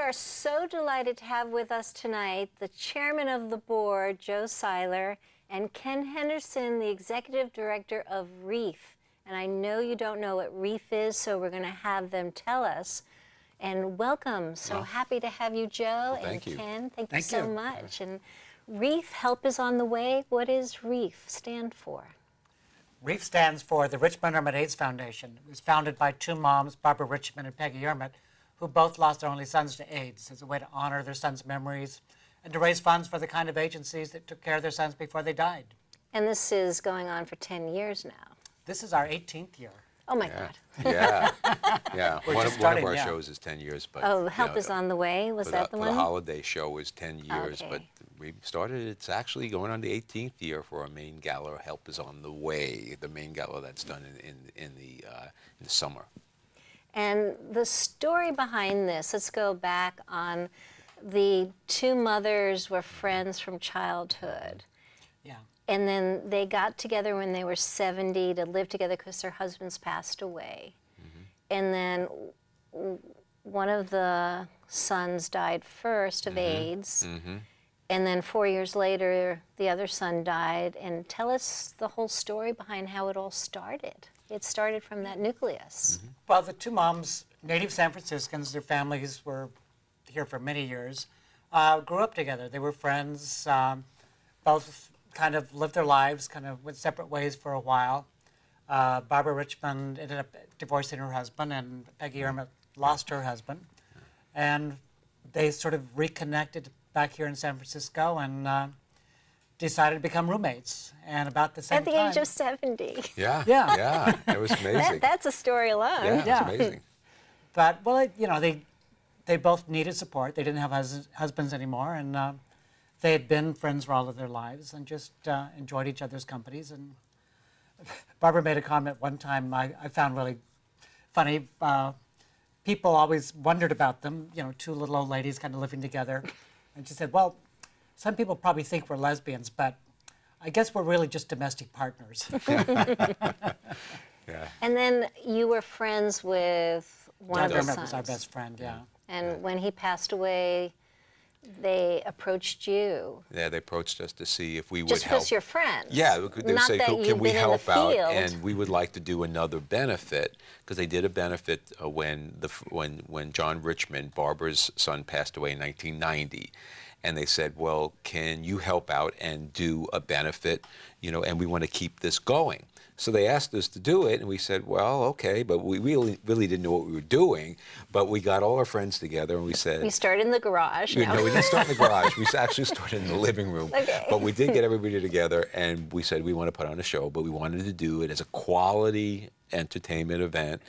are so delighted to have with us tonight the chairman of the board, Joe Seiler, and Ken Henderson, the executive director of REAF. And I know you don't know what REAF is, so we're going to have them tell us. And welcome. So happy to have you, Joe, and Ken. Thank you so much. And REAF, help is on the way. What does REAF stand for? REAF stands for the Richmond Herman AIDS Foundation. It was founded by two moms, Barbara Richmond and Peggy Herman, who both lost their only sons to AIDS, as a way to honor their sons' memories and to raise funds for the kind of agencies that took care of their sons before they died. And this is going on for 10 years now. This is our 18th year. Oh my God. Yeah, yeah. One of our yeah. shows is 10 years. But, oh, Help is on the way? Was that the one? The holiday show is 10 years, Okay. but we started, it's actually going on the 18th year for our main gala, Help is on the Way, the main gala that's done in the summer. And the story behind this, let's go back on the two mothers were friends from childhood. Yeah. And then they got together when they were 70 to live together because their husbands passed away. And then one of the sons died first of AIDS. And then 4 years later, the other son died. And tell us the whole story behind how it all started. It started from that nucleus. Well, the two moms, native San Franciscans, their families were here for many years, grew up together. They were friends, both kind of lived their lives, kind of went separate ways for a while. Barbara Richmond ended up divorcing her husband, and Peggy Herman lost her husband. And they sort of reconnected back here in San Francisco and decided to become roommates. And about the same At the time, age of 70. Yeah. It was amazing. That's a story alone. Yeah, it's amazing. But, well, you know, they both needed support. They didn't have husbands anymore, and they had been friends for all of their lives and just enjoyed each other's companies. And Barbara made a comment one time I found really funny. People always wondered about them, you know, two little old ladies kind of living together. And she said, well, some people probably think we're lesbians, but I guess we're really just domestic partners. Yeah. And then you were friends with one of the Herman sons. was our best friend, yeah. And when he passed away, they approached you. Yeah, they approached us to see if we would Just help. because you're friends. Yeah, they would Not say, that can you'd we been in help the out? field. And we would like to do another benefit, because they did a benefit when John Richmond, Barbara's son, passed away in 1990. And they said, well, can you help out and do a benefit, you know, and we want to keep this going. So they asked us to do it, and we said, well, okay, but we really didn't know what we were doing. But we got all our friends together, and we said... You started in the garage. No, we didn't start in the garage. We actually started in the living room. Okay. But we did get everybody together, and we said we want to put on a show, but we wanted to do it as a quality entertainment event,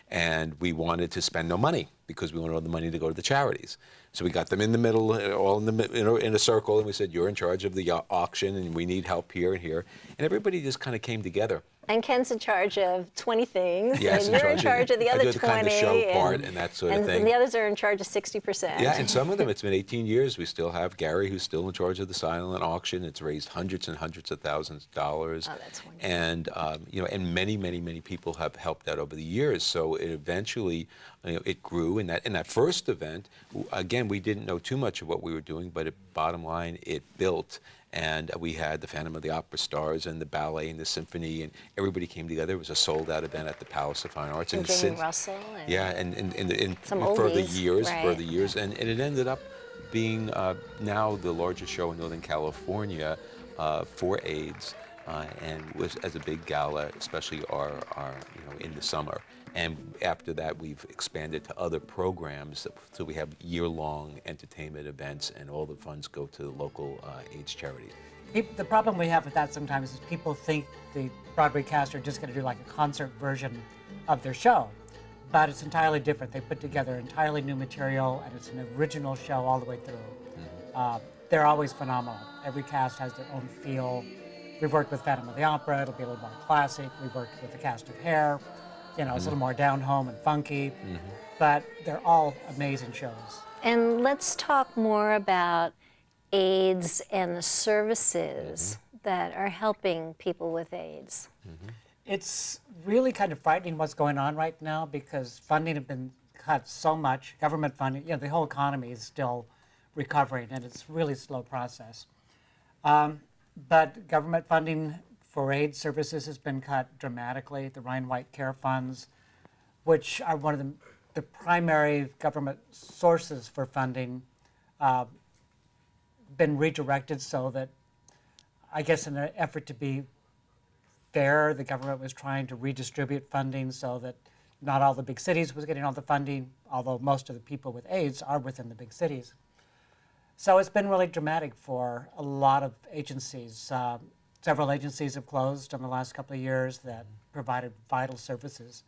and we wanted to spend no money because we wanted all the money to go to the charities. So we got them in the middle, all in a circle, and we said, you're in charge of the auction, and we need help here and here. And everybody just kind of came together. And Ken's in charge of 20 things, Yes, and you're in charge of the other 20. I do the kind of show part and that sort of thing. And the others are in charge of 60%. Yeah, and some of them, it's been 18 years. We still have Gary, who's still in charge of the silent auction. It's raised hundreds and hundreds of thousands of dollars. Oh, that's wonderful. And, you know, and many, many, many people have helped out over the years. So it eventually, you know, it grew. In that first event, again, we didn't know too much of what we were doing, but bottom line, it built. And we had the Phantom of the Opera stars and the ballet and the symphony, and everybody came together. It was a sold-out event at the Palace of Fine Arts. And Jane Russell. And yeah, and some for the oldies, years, right. and it ended up being now the largest show in Northern California for AIDS, and was as a big gala, especially our in the summer. And after that, we've expanded to other programs, so we have year-long entertainment events, and all the funds go to the local AIDS charities. The problem we have with that sometimes is people think the Broadway cast are just going to do like a concert version of their show, but it's entirely different. They put together entirely new material, and it's an original show all the way through. They're always phenomenal. Every cast has their own feel. We've worked with Phantom of the Opera. It'll be a little more classic. We've worked with the cast of Hair. You know, it's a little more down-home and funky, but they're all amazing shows. And let's talk more about AIDS and the services that are helping people with AIDS. It's really kind of frightening what's going on right now because funding has been cut so much. Government funding, the whole economy is still recovering, and it's a really slow process. But government funding for AIDS services has been cut dramatically. The Ryan White Care Funds, which are one of the primary government sources for funding, been redirected so that, I guess in an effort to be fair, the government was trying to redistribute funding so that not all the big cities was getting all the funding, although most of the people with AIDS are within the big cities. So it's been really dramatic for a lot of agencies. Several agencies have closed in the last couple of years that provided vital services.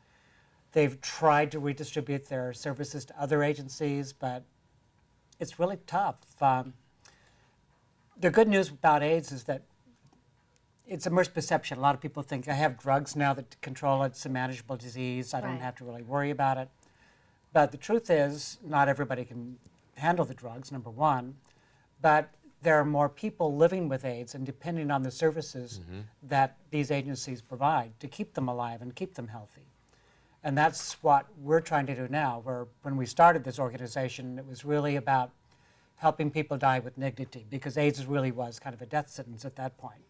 They've tried to redistribute their services to other agencies, but it's really tough. The good news about AIDS is that it's a misperception. A lot of people think, I have drugs now that control it. It's a manageable disease. I don't have to really worry about it. But the truth is, not everybody can handle the drugs, number one. But there are more people living with AIDS and depending on the services that these agencies provide to keep them alive and keep them healthy. And that's what we're trying to do now. When we started this organization, it was really about helping people die with dignity, because AIDS really was kind of a death sentence at that point.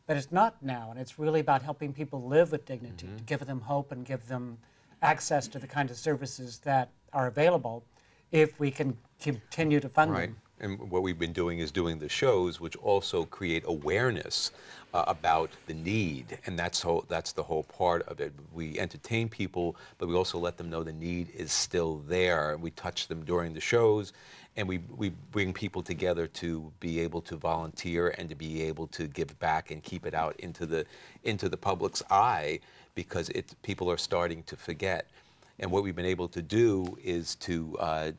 But it's not now, and it's really about helping people live with dignity, to give them hope and give them access to the kind of services that are available if we can continue to fund them. And what we've been doing is doing the shows, which also create awareness about the need, and that's the whole part of it. We entertain people, but we also let them know the need is still there. We touch them during the shows, and we bring people together to be able to volunteer and to be able to give back and keep it out into the public's eye, because people are starting to forget. And what we've been able to do is to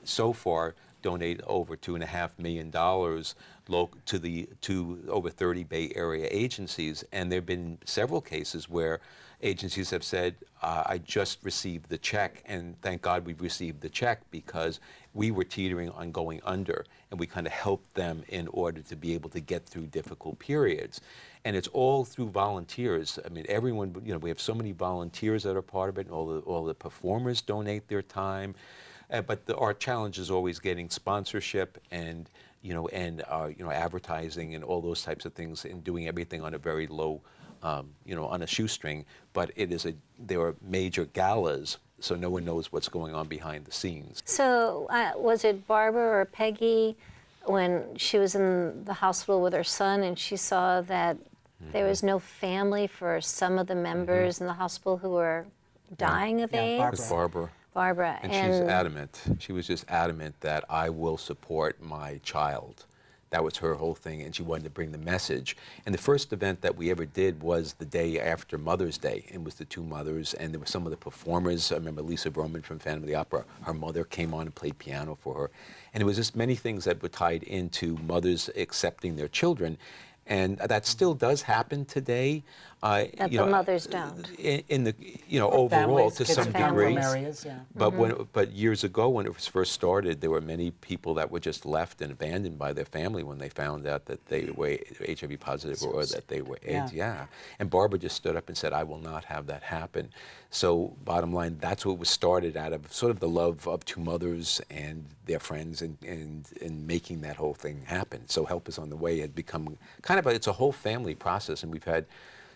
so far donate over $2.5 million to over 30 Bay Area agencies, and there have been several cases where agencies have said, I just received the check, and thank God we've received the check, because we were teetering on going under, and we kind of helped them in order to be able to get through difficult periods. And it's all through volunteers. I mean, everyone, we have so many volunteers that are part of it, and all the performers donate their time. But our challenge is always getting sponsorship and advertising and all those types of things, and doing everything on a very low, on a shoestring. But there are major galas, so no one knows what's going on behind the scenes. So was it Barbara or Peggy, when she was in the hospital with her son and she saw that there was no family for some of the members in the hospital who were dying of AIDS? Barbara. It was Barbara. Barbara. And she's adamant. She was just adamant that I will support my child. That was her whole thing, and she wanted to bring the message. And the first event that we ever did was the day after Mother's Day. It was the two mothers, and there were some of the performers. I remember Lisa Roman from Phantom of the Opera. Her mother came on and played piano for her. And it was just many things that were tied into mothers accepting their children. And that still does happen today. That the mothers don't. In the overall, Families, to kids some in family degree. areas, yeah. But years ago, when it was first started, there were many people that were just left and abandoned by their family when they found out that they were HIV positive or that they were AIDS. Yeah. And Barbara just stood up and said, I will not have that happen. So bottom line, that's what was started out of sort of the love of two mothers and their friends and making that whole thing happen. So Help Is on the Way had become kind of it's a whole family process, and we've had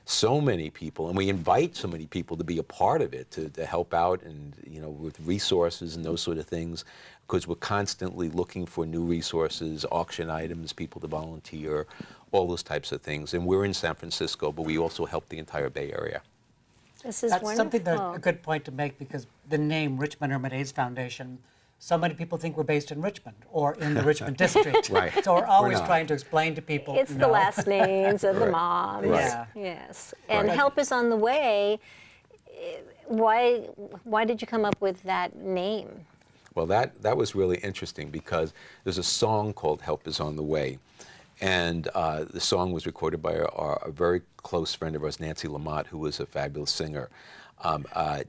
so many people, and we invite so many people to be a part of it, to help out, and with resources and those sort of things, because we're constantly looking for new resources, auction items, people to volunteer, all those types of things. And we're in San Francisco, but we also help the entire Bay Area. This is That's wonderful. something that's a good point to make, because the name Richmond Herman AIDS Foundation, so many people think we're based in Richmond or in the Richmond district. Right. So we're always not. trying to explain to people. It's the last names and the moms. Right. Yeah. Yes. And Right. Help Is on the Way. Why did you come up with that name? Well, that was really interesting, because there's a song called Help Is on the Way. And the song was recorded by a very close friend of ours, Nancy Lamott, who was a fabulous singer.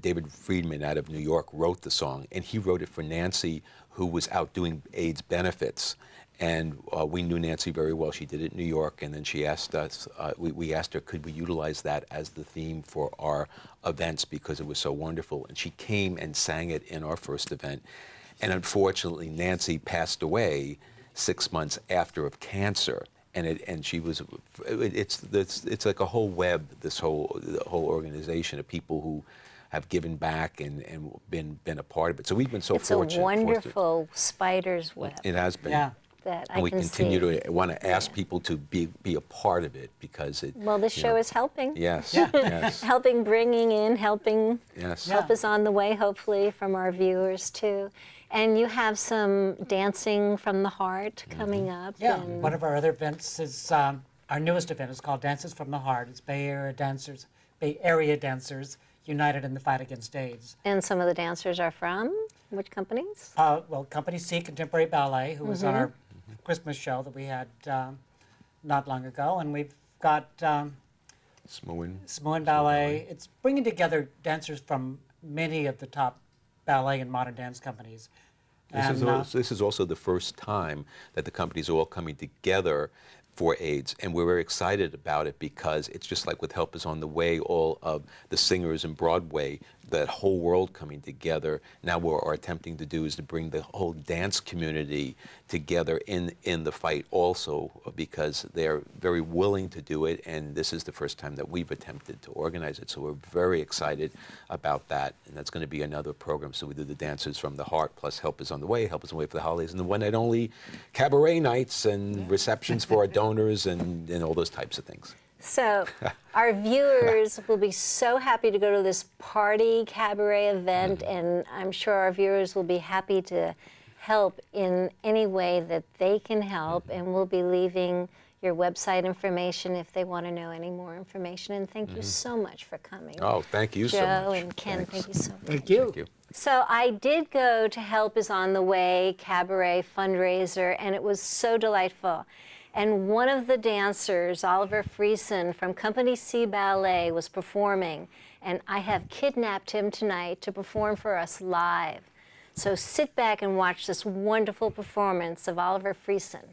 David Friedman out of New York wrote the song, and he wrote it for Nancy, who was out doing AIDS benefits. And we knew Nancy very well. She did it in New York, and then she asked us, we asked her, could we utilize that as the theme for our events because it was so wonderful. And she came and sang it in our first event. And unfortunately, Nancy passed away 6 months after of cancer. And she was, it's like a whole web, the whole organization of people who have given back and been a part of it. So we've been so fortunate. It's a wonderful spider's web. It has been. Yeah. That I And we can continue see. to want to ask people to be a part of it because it. Well, this you show know, is helping. Yes. Yeah. Yes. Helping, bringing in, helping. Yes. Yeah. Help is on the way, hopefully, from our viewers too. And you have some dancing from the heart coming up. Yeah, and one of our other events is, our newest event is called Dances from the Heart. It's Bay Area dancers united in the fight against AIDS. And some of the dancers are from which companies? Well, Company C Contemporary Ballet, who was on our Christmas show that we had not long ago, and we've got Samoan Ballet. It's bringing together dancers from many of the top ballet and modern dance companies. This is also the first time that the companies are all coming together for AIDS, and we're very excited about it because it's just like with Help Is on the Way, all of the singers in Broadway, that whole world coming together. Now what we're attempting to do is to bring the whole dance community together in the fight also, because they're very willing to do it, and this is the first time that we've attempted to organize it. So we're very excited about that, and that's going to be another program. So we do the Dancers from the Heart, plus Help Is on the Way, Help Is on the Way for the holidays, and the one and only cabaret nights and receptions for our donors and all those types of things. So our viewers will be so happy to go to this party cabaret event, and I'm sure our viewers will be happy to help in any way that they can help, and we'll be leaving your website information if they want to know any more information. And thank you so much for coming. Oh, thank you so much. Joe and Ken, Thanks. thank you so much. Thank you. Thank you. So I did go to Help Is on the Way cabaret fundraiser, and it was so delightful. And one of the dancers, Oliver Friesen from Company C Ballet, was performing, and I have kidnapped him tonight to perform for us live. So sit back and watch this wonderful performance of Oliver Friesen.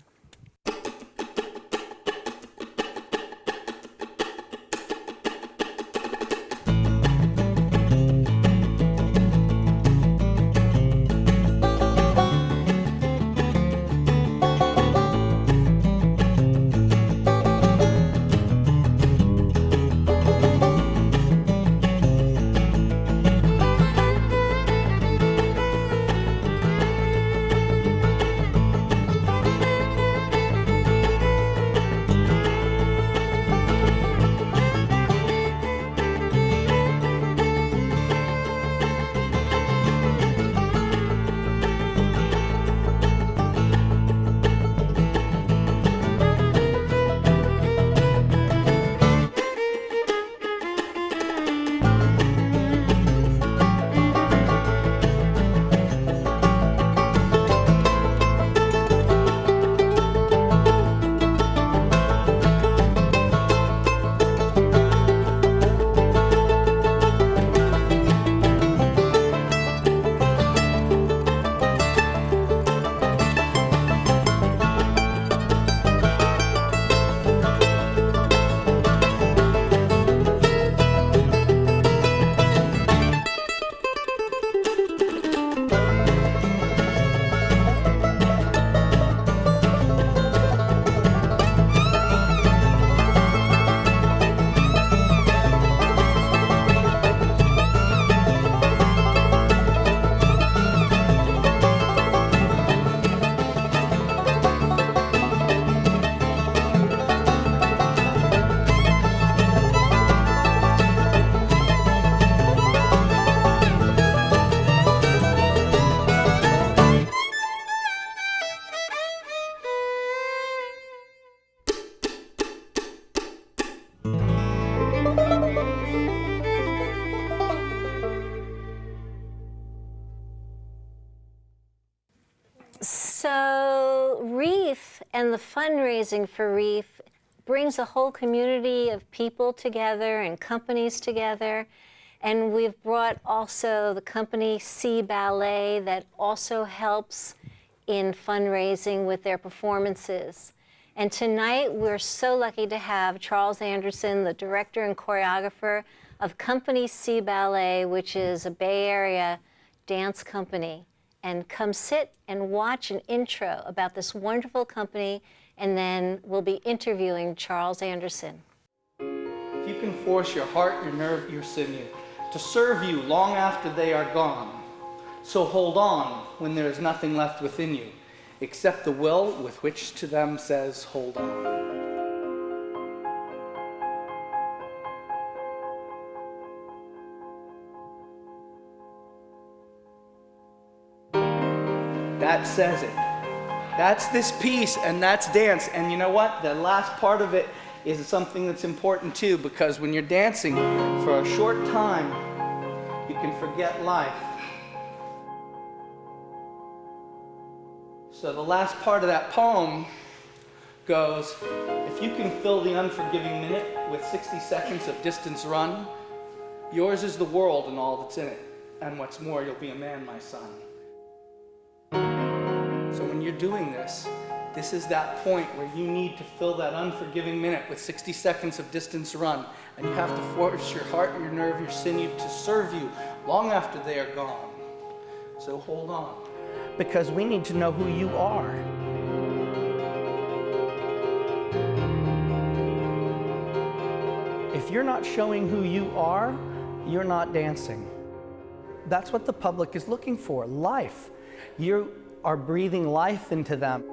So REAF and the fundraising for REAF brings a whole community of people together and companies together. And we've brought also the Company C Ballet that also helps in fundraising with their performances. And tonight we're so lucky to have Charles Anderson, the director and choreographer of Company C Ballet, which is a Bay Area dance company. And come sit and watch an intro about this wonderful company, and then we'll be interviewing Charles Anderson. If you can force your heart, your nerve, your sinew to serve you long after they are gone, so hold on when there is nothing left within you, except the will with which to them says, hold on. That says it. That's this piece, and that's dance. And you know what? The last part of it is something that's important too, because when you're dancing for a short time, you can forget life. So the last part of that poem goes, if you can fill the unforgiving minute with 60 seconds of distance run, yours is the world and all that's in it. And what's more, you'll be a man, my son. So when you're doing this, this is that point where you need to fill that unforgiving minute with 60 seconds of distance run. And you have to force your heart, your nerve, your sinew to serve you long after they are gone. So hold on. Because we need to know who you are. If you're not showing who you are, you're not dancing. That's what the public is looking for, life. You are breathing life into them.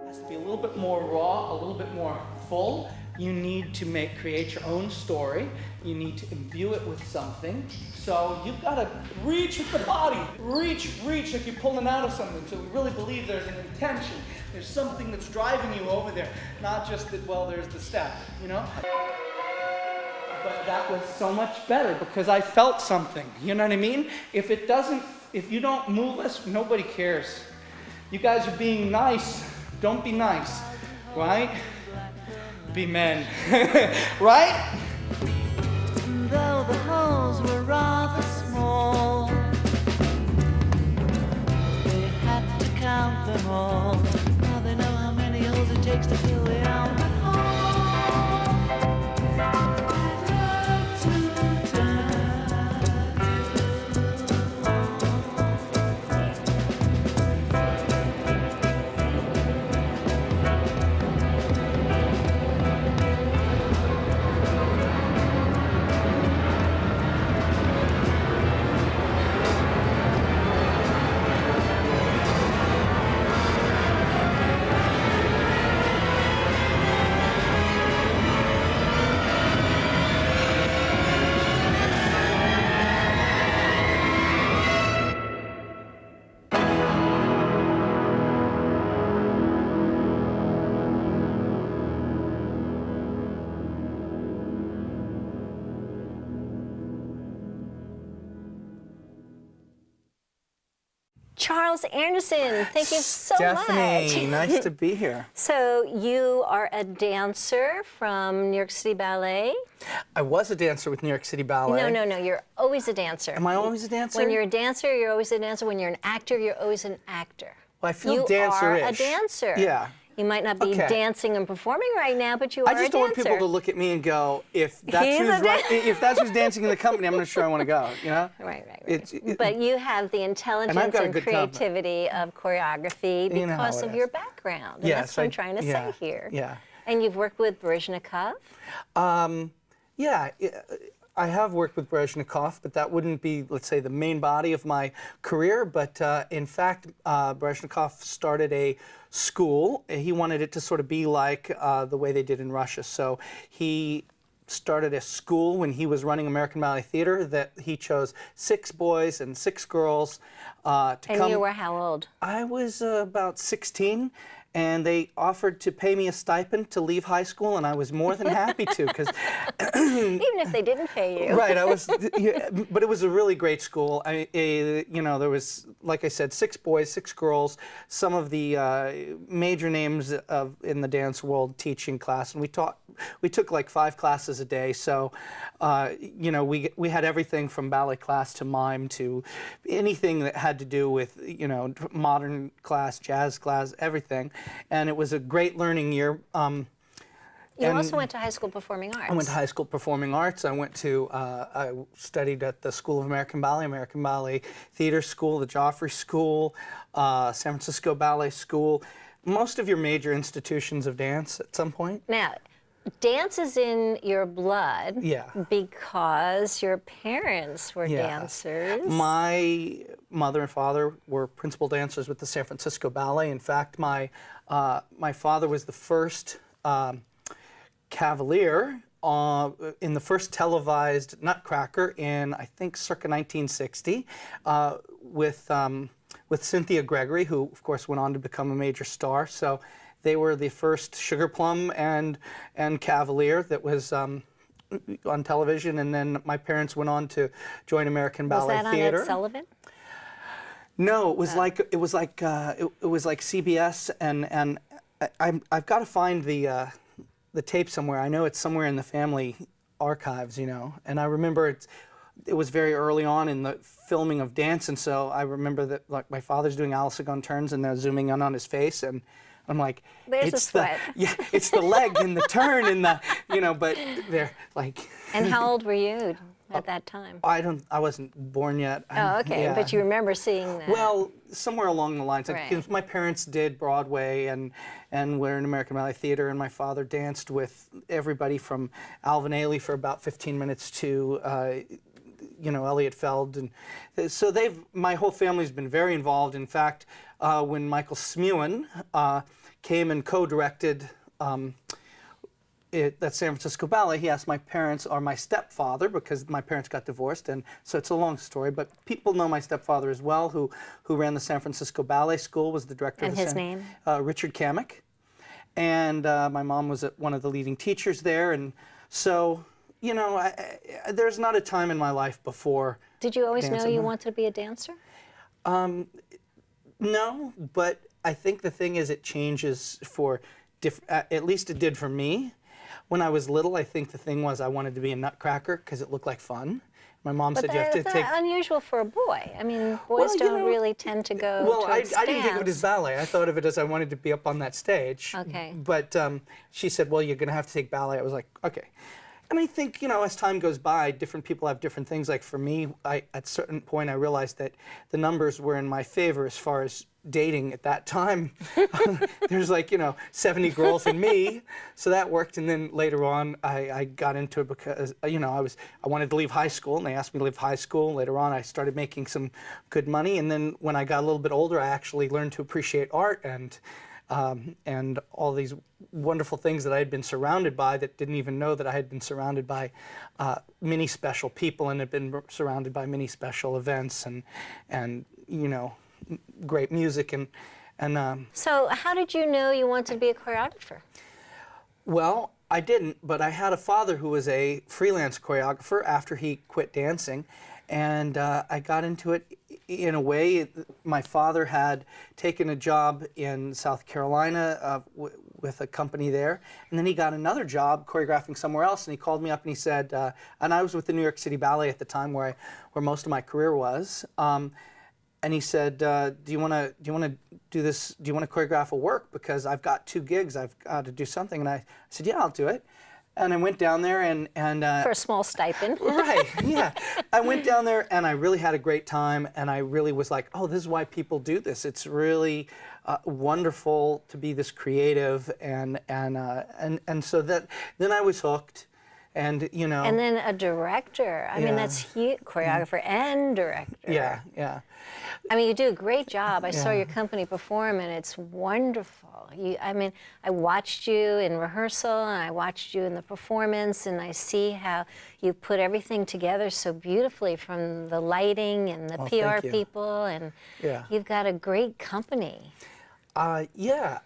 It has to be a little bit more raw, a little bit more full. You need to create your own story. You need to imbue it with something. So you've got to reach with the body. Reach like you're pulling out of something. So we really believe there's an intention. There's something that's driving you over there. Not just that, well, there's the step, you know? But that was so much better because I felt something. You know what I mean? If you don't move us, nobody cares. You guys are being nice. Don't be nice, right? Be men, right? Though the holes were rather small, they had to count them all. Now they know how many holes it takes to fill the outer hole. I'd love to Charles Anderson, thank you so Stephanie, much. nice to be here. So you are a dancer from New York City Ballet? I was a dancer with New York City Ballet. No, you're always a dancer. Am I always a dancer? When you're a dancer, you're always a dancer. When you're an actor, you're always an actor. Well, I feel you dancer-ish. are a dancer. Yeah. You might not be Okay. dancing and performing right now, but you are a dancer. I just don't want people to look at me and go, if that's who's dancing in the company, I'm not sure I want to go, you know? Right. But you have the intelligence and got a good creativity of choreography You know how because it of is. your background. And Yes, that's what I'm trying to say here. Yeah. And you've worked with Baryshnikov? Yeah, I have worked with Baryshnikov, but that wouldn't be, let's say, the main body of my career. But in fact, Baryshnikov started a school. He wanted it to sort of be like the way they did in Russia. So he started a school when he was running American Ballet Theater that he chose 6 boys and 6 girls to come. And you were how old? I was about 16. And they offered to pay me a stipend to leave high school, and I was more than happy to, because even if they didn't pay you. right, but it was a really great school. There was, like I said, 6 boys, 6 girls, some of the major names in the dance world teaching class, and we taught we took like 5 classes a day. So, you know, we had everything from ballet class to mime to anything that had to do with, you know, modern class, jazz class, everything. And it was a great learning year. You also went to high school performing arts. I went to high school performing arts. I went to, I studied at the School of American Ballet Theater School, the Joffrey School, San Francisco Ballet School. Most of your major institutions of dance at some point. Now, dance is in your blood. Yeah. Because your parents were Yeah. dancers. My mother and father were principal dancers with the San Francisco Ballet. In fact, my father was the first cavalier in the first televised Nutcracker in, I think, circa 1960 with Cynthia Gregory, who, of course, went on to become a major star. So they were the first Sugar Plum and Cavalier that was on television. And then my parents went on to join American Ballet Theater. Was that on Ed Sullivan? No, it was like CBS, and I've got to find the tape somewhere. I know it's somewhere in the family archives, you know. And I remember it was very early on in the filming of dance, and so I remember that like my father's doing Alice Gun turns, and they're zooming in on his face, and I'm like, there's a sweat. It's the leg and the turn and the, you know, but they're like. And how old were you at that time? I wasn't born yet. Oh, okay. Yeah. But you remember seeing that. Well, somewhere along the lines. Right. Like, my parents did Broadway and were in American Ballet Theater, and my father danced with everybody from Alvin Ailey for about 15 minutes to, you know, Elliot Feld. And so my whole family's been very involved. In fact, when Michael Smuin came and co-directed at San Francisco Ballet, he asked my parents, or my stepfather, because my parents got divorced, and so it's a long story, but people know my stepfather as well, who ran the San Francisco Ballet School, was the director and of the his name? Richard Kamek. And my mom was one of the leading teachers there, and so, you know, there's not a time in my life before. Did you always know dancing. you wanted to be a dancer? No, but I think the thing is it changes for, at least it did for me. When I was little, I think the thing was I wanted to be a Nutcracker because it looked like fun. My mom said you have to that's take. unusual for a boy. I mean, boys Well, you don't know, really tend to go Well, I towards didn't think of it dance. as ballet. I thought of it as I wanted to be up on that stage. Okay. But she said, well, you're going to have to take ballet. I was like, okay. And I think, you know, as time goes by, different people have different things. Like for me, at a certain point, I realized that the numbers were in my favor as far as dating at that time. There's like, you know, 70 girls and me, so that worked. And then later on, I got into it because, you know, I wanted to leave high school, and they asked me to leave high school. Later on, I started making some good money, and then when I got a little bit older, I actually learned to appreciate art and all these wonderful things that I had been surrounded by that didn't even know that I had been surrounded by many special people and had been surrounded by many special events and you know, great music and So how did you know you wanted to be a choreographer? well, I didn't, but I had a father who was a freelance choreographer after he quit dancing, and I got into it in a way. My father had taken a job in South Carolina with a company there, and then he got another job choreographing somewhere else, and he called me up and he said, and I was with the New York City Ballet at the time where most of my career was, and he said, do you want to do this? Do you want to choreograph a work? Because I've got 2 gigs. I've got to do something. And I said, yeah, I'll do it. And I went down there and For a small stipend. right, yeah. I went down there and I really had a great time, and I really was like, oh, this is why people do this. It's really wonderful to be this creative, and so that then I was hooked, and you know. And then a director. I mean, that's huge. Choreographer and director. Yeah, yeah. I mean, you do a great job. I saw Yeah. your company perform, and it's wonderful. I mean, I watched you in rehearsal, and I watched you in the performance, and I see how you put everything together so beautifully, from the lighting and the Well, PR thank you. people, and Yeah. you've got a great company. Yeah,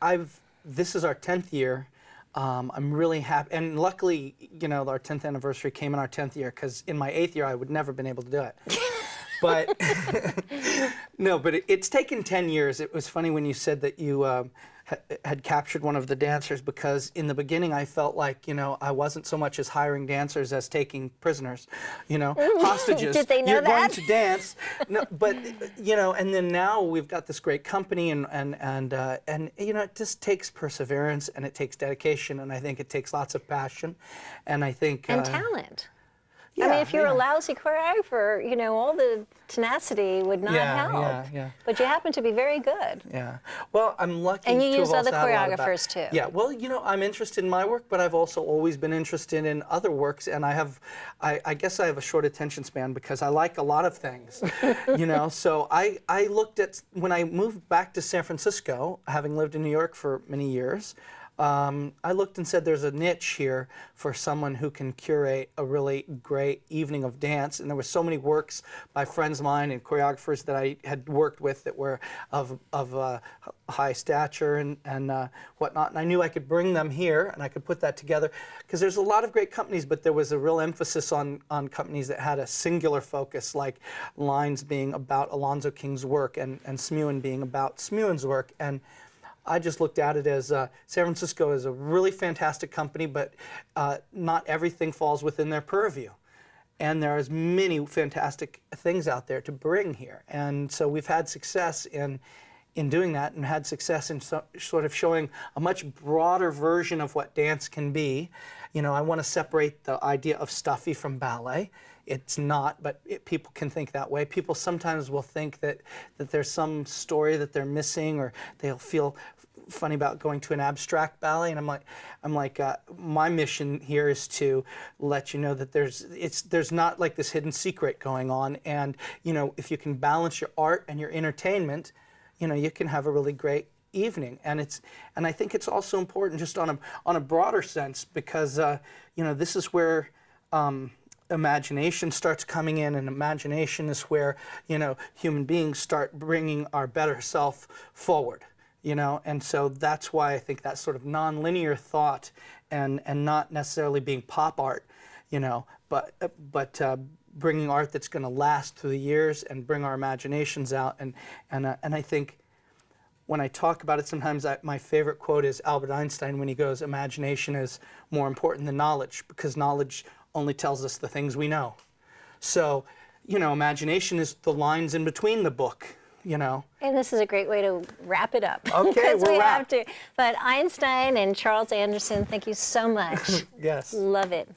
this is our 10th year. I'm really happy, and luckily, you know, our 10th anniversary came in our 10th year, because in my 8th year, I would never been able to do it. But no, but it's taken 10 years. It was funny when you said that you had captured one of the dancers, because in the beginning I felt like, you know, I wasn't so much as hiring dancers as taking prisoners, you know, hostages. Did they know You're going that? to dance, no, but you know, and then now we've got this great company, and you know, it just takes perseverance and it takes dedication, and I think it takes lots of passion, and I think And talent. I yeah, mean, if you're a yeah. lousy choreographer, you know, all the tenacity would not Yeah, help. yeah. But you happen to be very good. Yeah. Well, I'm lucky. And you to use have also other had a lot of choreographers, too. Yeah. Well, you know, I'm interested in my work, but I've also always been interested in other works, and I guess I have a short attention span because I like a lot of things, you know. So I looked at, when I moved back to San Francisco, having lived in New York for many years. I looked and said, there's a niche here for someone who can curate a really great evening of dance. And there were so many works by friends of mine and choreographers that I had worked with that were of high stature and whatnot. And I knew I could bring them here and I could put that together. Because there's a lot of great companies, but there was a real emphasis on companies that had a singular focus, like Lines being about Alonzo King's work and Smuin being about Smuin's work. And I just looked at it as San Francisco is a really fantastic company, but not everything falls within their purview. And there is many fantastic things out there to bring here. And so we've had success in doing that, and had success in sort of showing a much broader version of what dance can be. You know, I want to separate the idea of stuffy from ballet. It's not, but people can think that way. People sometimes will think that there's some story that they're missing, or they'll feel funny about going to an abstract ballet. And I'm like, my mission here is to let you know that there's not like this hidden secret going on. And you know, if you can balance your art and your entertainment, you know, you can have a really great evening. And I think it's also important just on a broader sense, because you know, this is where imagination starts coming in, and imagination is where, you know, human beings start bringing our better self forward, you know. And so that's why I think that sort of non-linear thought and not necessarily being pop art, you know, but bringing art that's going to last through the years and bring our imaginations out. And I think when I talk about it, sometimes my favorite quote is Albert Einstein, when he goes, "Imagination is more important than knowledge, because knowledge only tells us the things we know." So, you know, imagination is the lines in between the book, you know. And this is a great way to wrap it up. Okay, because we're we wrapped. have to. But Einstein and Charles Anderson, thank you so much. Yes. Love it.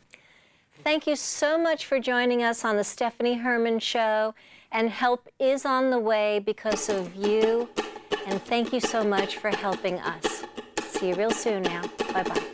Thank you so much for joining us on the Stephanie Herman Show. And help is on the way because of you. And thank you so much for helping us. See you real soon now. Bye-bye.